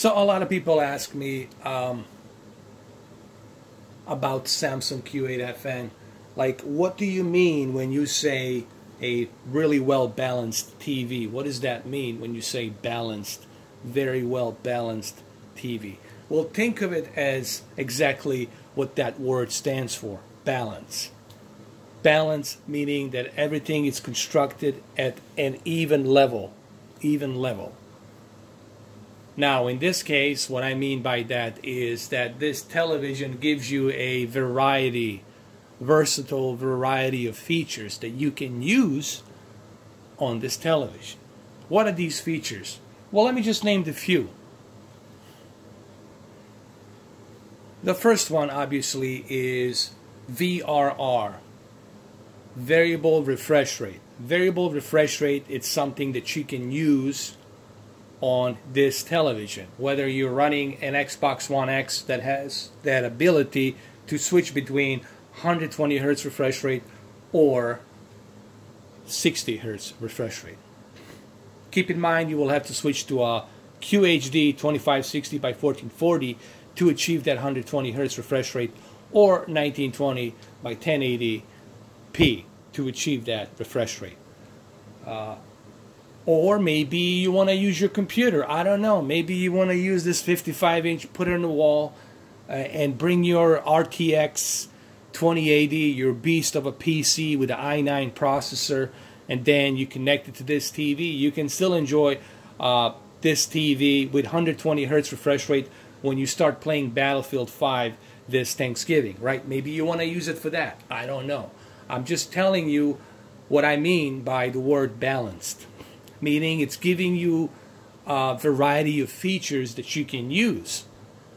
So a lot of people ask me about Samsung Q8fn. Like, what do you mean when you say a really well balanced TV? What does that mean when you say balanced, very well balanced TV? Well, think of it as exactly what that word stands for: balance. Balance meaning that everything is constructed at an even level. Even level. Now, in this case, what I mean by that is that this television gives you a versatile variety of features that you can use on this television. What are these features? Well, let me just name a few. The first one, obviously, is VRR, variable refresh rate. Variable refresh rate is something that you can use on this television, whether you're running an Xbox One X that has that ability to switch between 120 Hz refresh rate or 60 Hz refresh rate. Keep in mind, you will have to switch to a QHD 2560 by 1440 to achieve that 120 Hz refresh rate, or 1920 by 1080p to achieve that refresh rate. Or maybe you want to use your computer. I don't know. Maybe you want to use this 55-inch, put it on the wall, and bring your RTX 2080, your beast of a PC with an i9 processor, and then you connect it to this TV. You can still enjoy this TV with 120 Hz refresh rate when you start playing Battlefield 5 this Thanksgiving, right? Maybe you want to use it for that. I don't know. I'm just telling you what I mean by the word balanced. Meaning it's giving you a variety of features that you can use.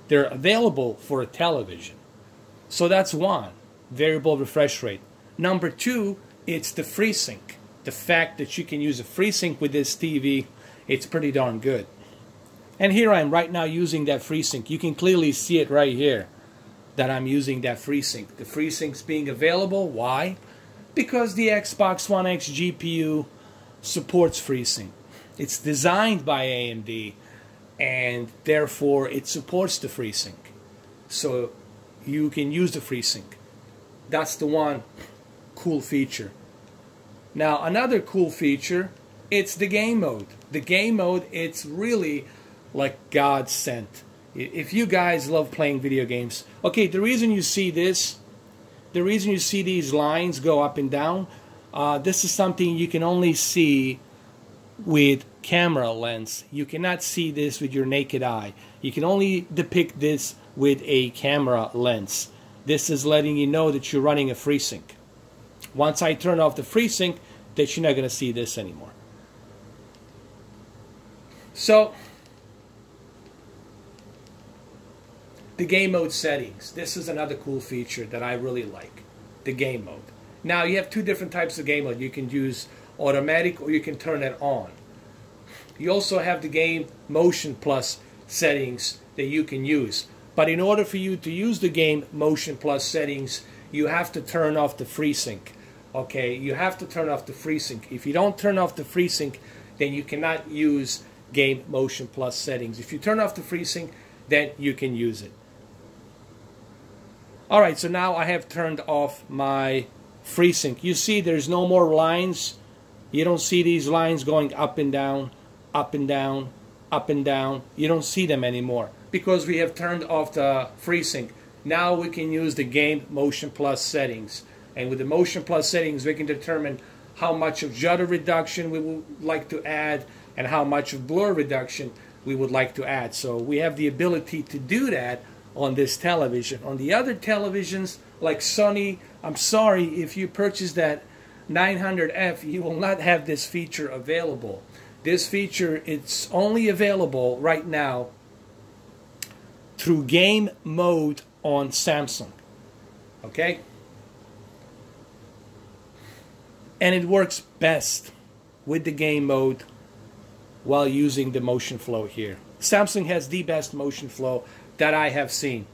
They're available for a television. So that's one, variable refresh rate. Number two, it's the FreeSync. The fact that you can use a FreeSync with this TV, it's pretty darn good. And here I am right now using that FreeSync. You can clearly see it right here that I'm using that FreeSync. The FreeSync's being available. Why? Because the Xbox One X GPU supports FreeSync. It's designed by AMD, and therefore it supports the FreeSync. So you can use the FreeSync. That's the one cool feature. Now, another cool feature, it's the game mode. The game mode, it's really like God sent. If you guys love playing video games, okay, the reason you see this, the reason you see these lines go up and down, this is something you can only see with camera lens. You cannot see this with your naked eye. You can only depict this with a camera lens. This is letting you know that you're running a FreeSync. Once I turn off the FreeSync, that you're not going to see this anymore. So, the game mode settings. This is another cool feature that I really like. The game mode. Now, you have two different types of game mode. You can use automatic or you can turn it on. You also have the game motion plus settings that you can use. But in order for you to use the game motion plus settings, you have to turn off the FreeSync. Okay, you have to turn off the FreeSync. If you don't turn off the FreeSync, then you cannot use game motion plus settings. If you turn off the FreeSync, then you can use it. Alright, so now I have turned off my FreeSync. You see there's no more lines. You don't see these lines going up and down, up and down, up and down. You don't see them anymore because we have turned off the FreeSync. Now we can use the game motion plus settings. And with the motion plus settings, we can determine how much of judder reduction we would like to add and how much of blur reduction we would like to add. So we have the ability to do that on this television. On the other televisions, like Sony, I'm sorry, if you purchase that 900F, you will not have this feature available. This feature, it's only available right now through game mode on Samsung. Okay? And it works best with the game mode while using the motion flow here. Samsung has the best motion flow that I have seen.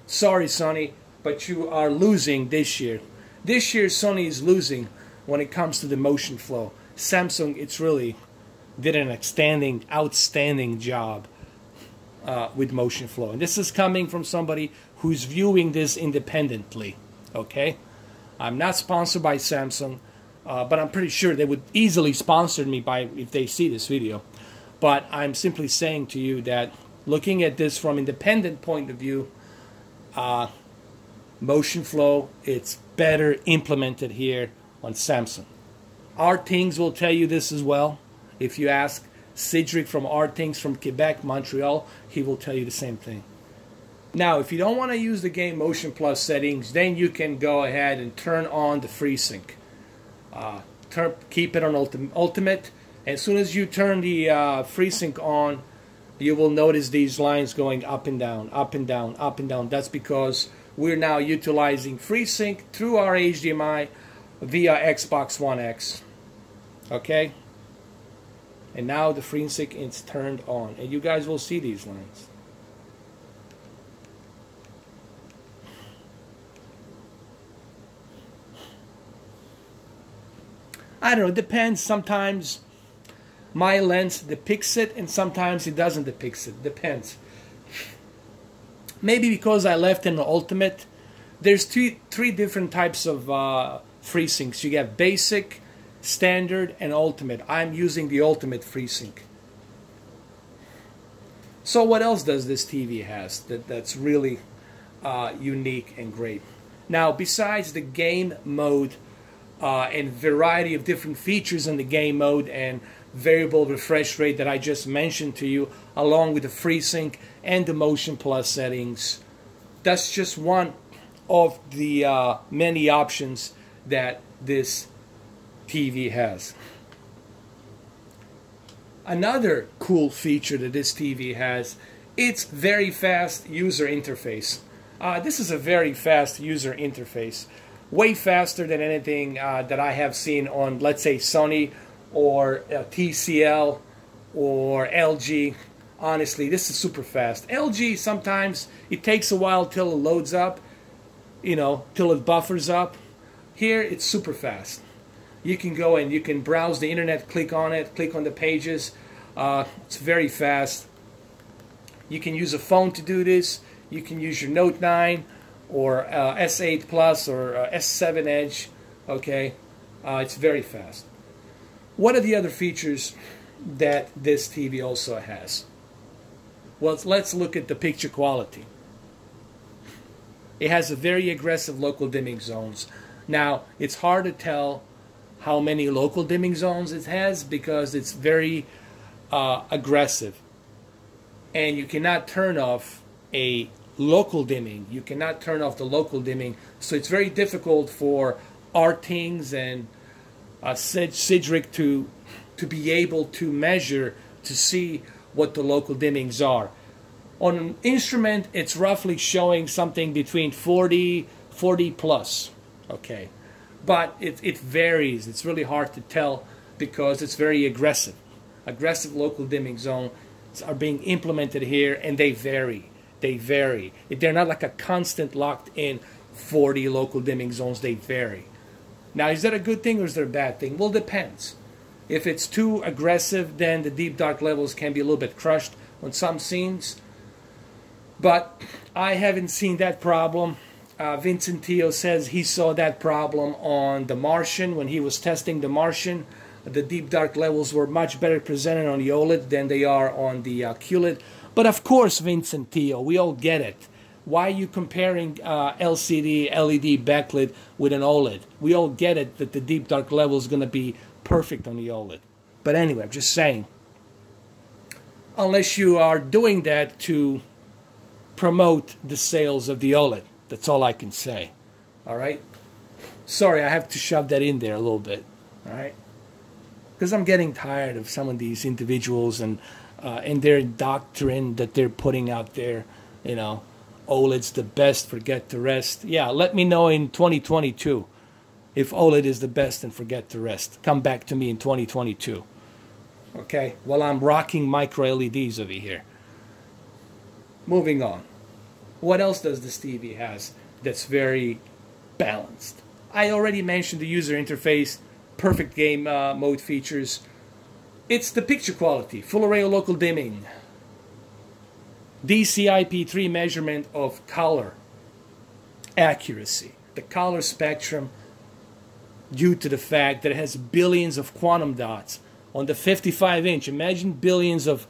Sorry, Sony, but you are losing this year. This year, Sony is losing when it comes to the motion flow. Samsung, it's really did an outstanding job with motion flow. And this is coming from somebody who's viewing this independently. Okay, I'm not sponsored by Samsung, but I'm pretty sure they would easily sponsor me if they see this video. But I'm simply saying to you that looking at this from independent point of view, motion flow, it's better implemented here on Samsung. R-Things will tell you this as well. If you ask Cedric from R-Things from Quebec, Montreal, he will tell you the same thing. Now, if you don't want to use the Game Motion Plus settings, then you can go ahead and turn on the FreeSync. Keep it on Ultimate. As soon as you turn the FreeSync on, you will notice these lines going up and down, up and down, up and down. That's because we're now utilizing FreeSync through our HDMI via Xbox One X. Okay? And now the FreeSync is turned on. And you guys will see these lines. I don't know, it depends. Sometimes my lens depicts it and sometimes it doesn't depict it. Depends. Maybe because I left in the Ultimate. There's three different types of FreeSyncs. You get Basic, Standard, and Ultimate. I'm using the Ultimate FreeSync. So what else does this TV has that's really unique and great? Now, besides the game mode and variety of different features in the game mode and variable refresh rate that I just mentioned to you, along with the FreeSync and the Motion Plus settings, that's just one of the many options that this TV has. Another cool feature that this TV has, it's very fast user interface. This is a very fast user interface, way faster than anything that I have seen on, let's say, Sony or TCL or LG. Honestly, this is super fast. LG, sometimes it takes a while till it loads up, you know, till it buffers up. Here, it's super fast. You can go and you can browse the internet, click on it, click on the pages. It's very fast. You can use a phone to do this. You can use your Note 9 or S8 Plus or S7 Edge. Okay, it's very fast. What are the other features that this TV also has? Well, let's look at the picture quality. It has a very aggressive local dimming zones. Now, it's hard to tell how many local dimming zones it has because it's very aggressive. And you cannot turn off a local dimming. You cannot turn off the local dimming. So it's very difficult for R-Things and Cedric to be able to measure, to see what the local dimmings are. On an instrument, it's roughly showing something between 40 plus. Okay, but it varies. It's really hard to tell because it's very aggressive. Aggressive local dimming zones are being implemented here, and they vary. They vary. They're not like a constant locked in 40 local dimming zones. They vary. Now, is that a good thing or is that a bad thing? Well, it depends. If it's too aggressive, then the deep dark levels can be a little bit crushed on some scenes. But I haven't seen that problem. Vincent Teo says he saw that problem on The Martian. When he was testing The Martian, the deep dark levels were much better presented on the OLED than they are on the Qled. But of course, Vincent Teo, we all get it. Why are you comparing LCD, LED backlit with an OLED? We all get it that the deep dark level is going to be perfect on the OLED. But anyway, I'm just saying, unless you are doing that to promote the sales of the OLED, that's all I can say. All right? Sorry, I have to shove that in there a little bit. All right? Because I'm getting tired of some of these individuals and their doctrine that they're putting out there, you know. OLED's the best, forget the rest. Yeah, let me know in 2022 if OLED is the best and forget the rest. Come back to me in 2022. Okay, while I'm rocking micro LEDs over here. Moving on. What else does this TV has that's very balanced? I already mentioned the user interface, perfect game mode features. It's the picture quality, full array of local dimming, DCI-P3 measurement of color accuracy, the color spectrum, due to the fact that it has billions of quantum dots on the 55-inch. Imagine billions of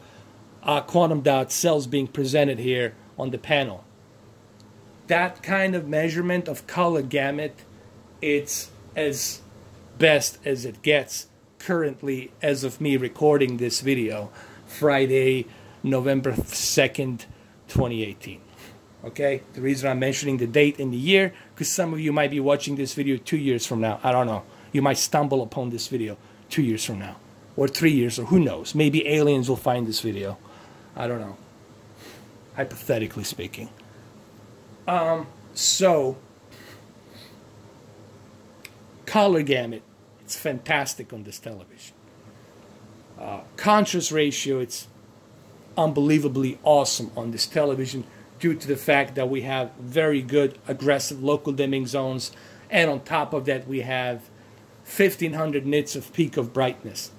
quantum dot cells being presented here on the panel. That kind of measurement of color gamut, it's as best as it gets currently as of me recording this video, Friday, November 2nd, 2018. Okay, the reason I'm mentioning the date and the year, because some of you might be watching this video 2 years from now. I don't know. You might stumble upon this video 2 years from now, or 3 years, or who knows. Maybe aliens will find this video. I don't know. Hypothetically speaking. So, color gamut, it's fantastic on this television. Contrast ratio, it's unbelievably awesome on this television, due to the fact that we have very good aggressive local dimming zones, and on top of that we have 1500 nits of peak of brightness.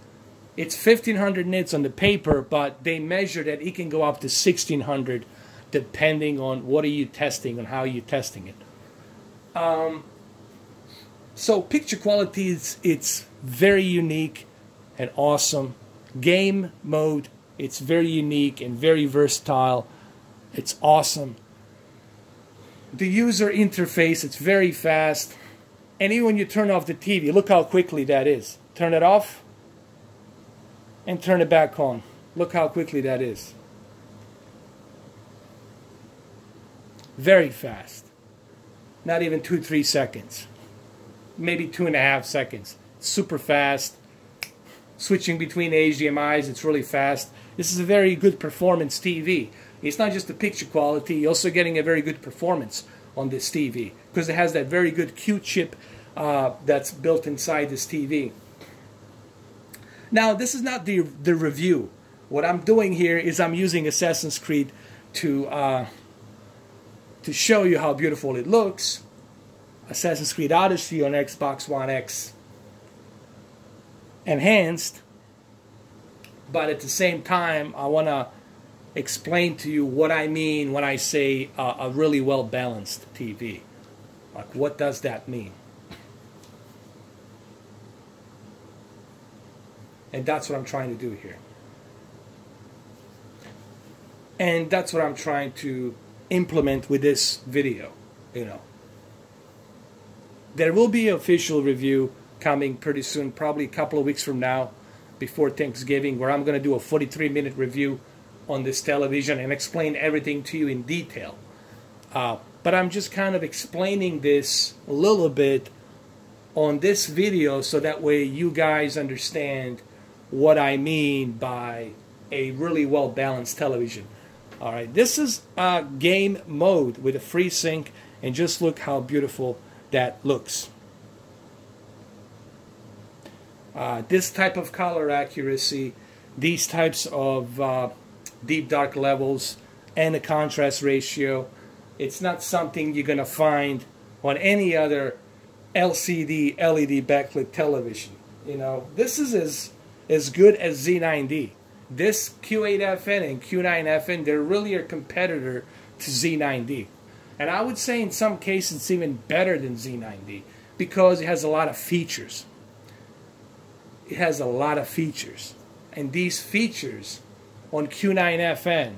It's 1500 nits on the paper, but they measure that it can go up to 1600 depending on what are you testing and how are you testing it. So picture quality, it's very unique and awesome. Game mode, it's very unique and very versatile. It's awesome. The user interface, it's very fast. And even when you turn off the TV, look how quickly that is. Turn it off and turn it back on. Look how quickly that is. Very fast. Not even 2-3 seconds. Maybe 2.5 seconds. Super fast. Switching between HDMIs, it's really fast. This is a very good performance TV. It's not just the picture quality, you're also getting a very good performance on this TV, because it has that very good Q chip that's built inside this TV. Now, this is not the review. What I'm doing here is I'm using Assassin's Creed to show you how beautiful it looks. Assassin's Creed Odyssey on Xbox One X enhanced, but at the same time I want to explain to you what I mean when I say a really well balanced TV. Like, what does that mean? And that's what I'm trying to do here. And that's what I'm trying to implement with this video, you know. There will be an official review coming pretty soon, probably a couple of weeks from now, before Thanksgiving, where I'm going to do a 43-minute review on this television and explain everything to you in detail. But I'm just kind of explaining this a little bit on this video so that way you guys understand what I mean by a really well-balanced television. Alright, this is game mode with a FreeSync, and just look how beautiful that looks. This type of color accuracy, these types of deep dark levels, and a contrast ratio, it's not something you're going to find on any other LCD, LED backlit television. You know, this is as good as Z9D. This Q8fn and Q9fn, they're really a competitor to Z9D. And I would say in some cases it's even better than Z9D, because it has a lot of features. It has a lot of features. And these features on Q9fn,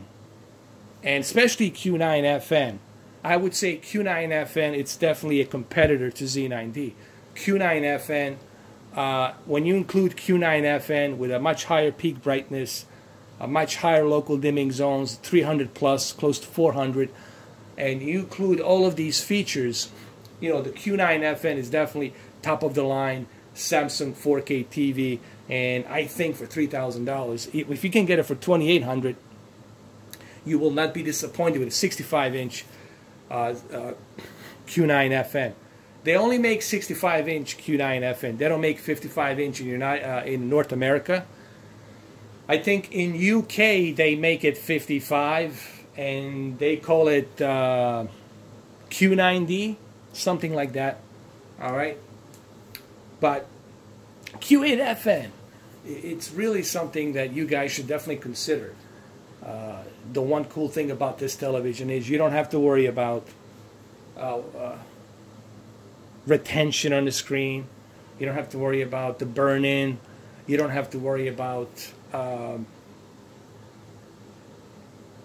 and especially Q9fn, I would say Q9fn, it's definitely a competitor to Z9D. Q9fn, when you include Q9fn with a much higher peak brightness, a much higher local dimming zones, 300 plus, close to 400, and you include all of these features, you know, the Q9fn is definitely top of the line Samsung 4K TV, and I think for $3,000, if you can get it for $2,800, you will not be disappointed with a 65-inch Q9fn. They only make 65-inch Q9fn. They don't make 55-inch in North America. I think in UK they make it 55, and they call it Q9D, something like that. All right, but Q8fn, it's really something that you guys should definitely consider. The one cool thing about this television is you don't have to worry about retention on the screen. You don't have to worry about the burn-in. You don't have to worry about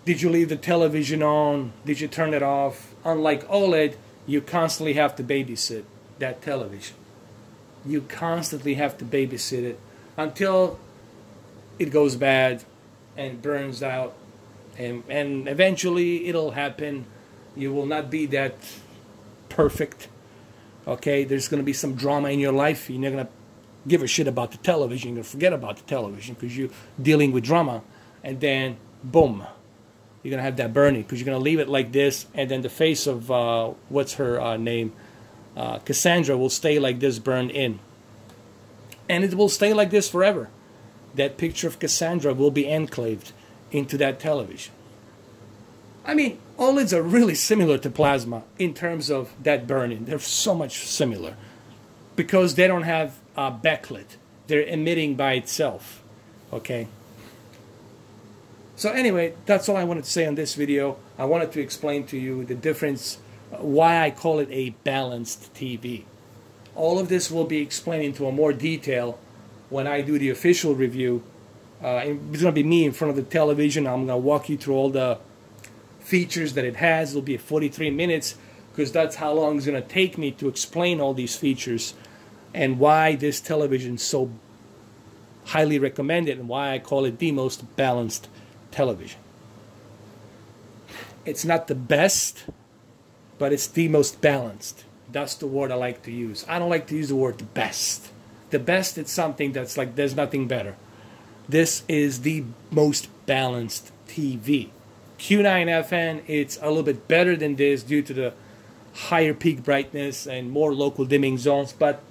did you leave the television on? Did you turn it off? Unlike OLED, you constantly have to babysit that television. You constantly have to babysit it until it goes bad and burns out. And eventually it'll happen. You will not be that perfect. Okay, there's going to be some drama in your life. You're not going to give a shit about the television. You're going to forget about the television because you're dealing with drama. And then, boom, you're going to have that burning because you're going to leave it like this. And then the face of, what's her name? Cassandra will stay like this, burned in. And it will stay like this forever. That picture of Cassandra will be enclaved into that television. I mean, OLEDs are really similar to plasma in terms of that burn-in. They're so much similar because they don't have a backlit. They're emitting by itself. Okay. So anyway, that's all I wanted to say on this video. I wanted to explain to you the difference, why I call it a balanced TV. All of this will be explained into a more detail when I do the official review. It's going to be me in front of the television. I'm going to walk you through all the features that it has. It'll be 43 minutes because that's how long it's going to take me to explain all these features and why this television is so highly recommended and why I call it the most balanced television. It's not the best, but it's the most balanced. That's the word I like to use. I don't like to use the word the best. The best is something that's like there's nothing better. This is the most balanced TV. Q9fn, it's a little bit better than this due to the higher peak brightness and more local dimming zones, but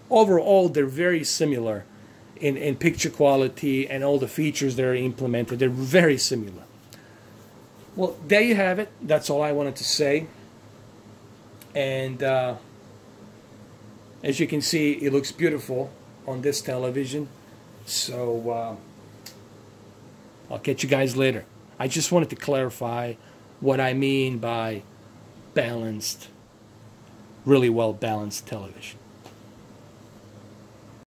overall they're very similar in picture quality and all the features that are implemented. They're very similar. Well, there you have it. That's all I wanted to say. And as you can see, it looks beautiful on this television. So I'll catch you guys later. I just wanted to clarify what I mean by balanced, really well balanced television.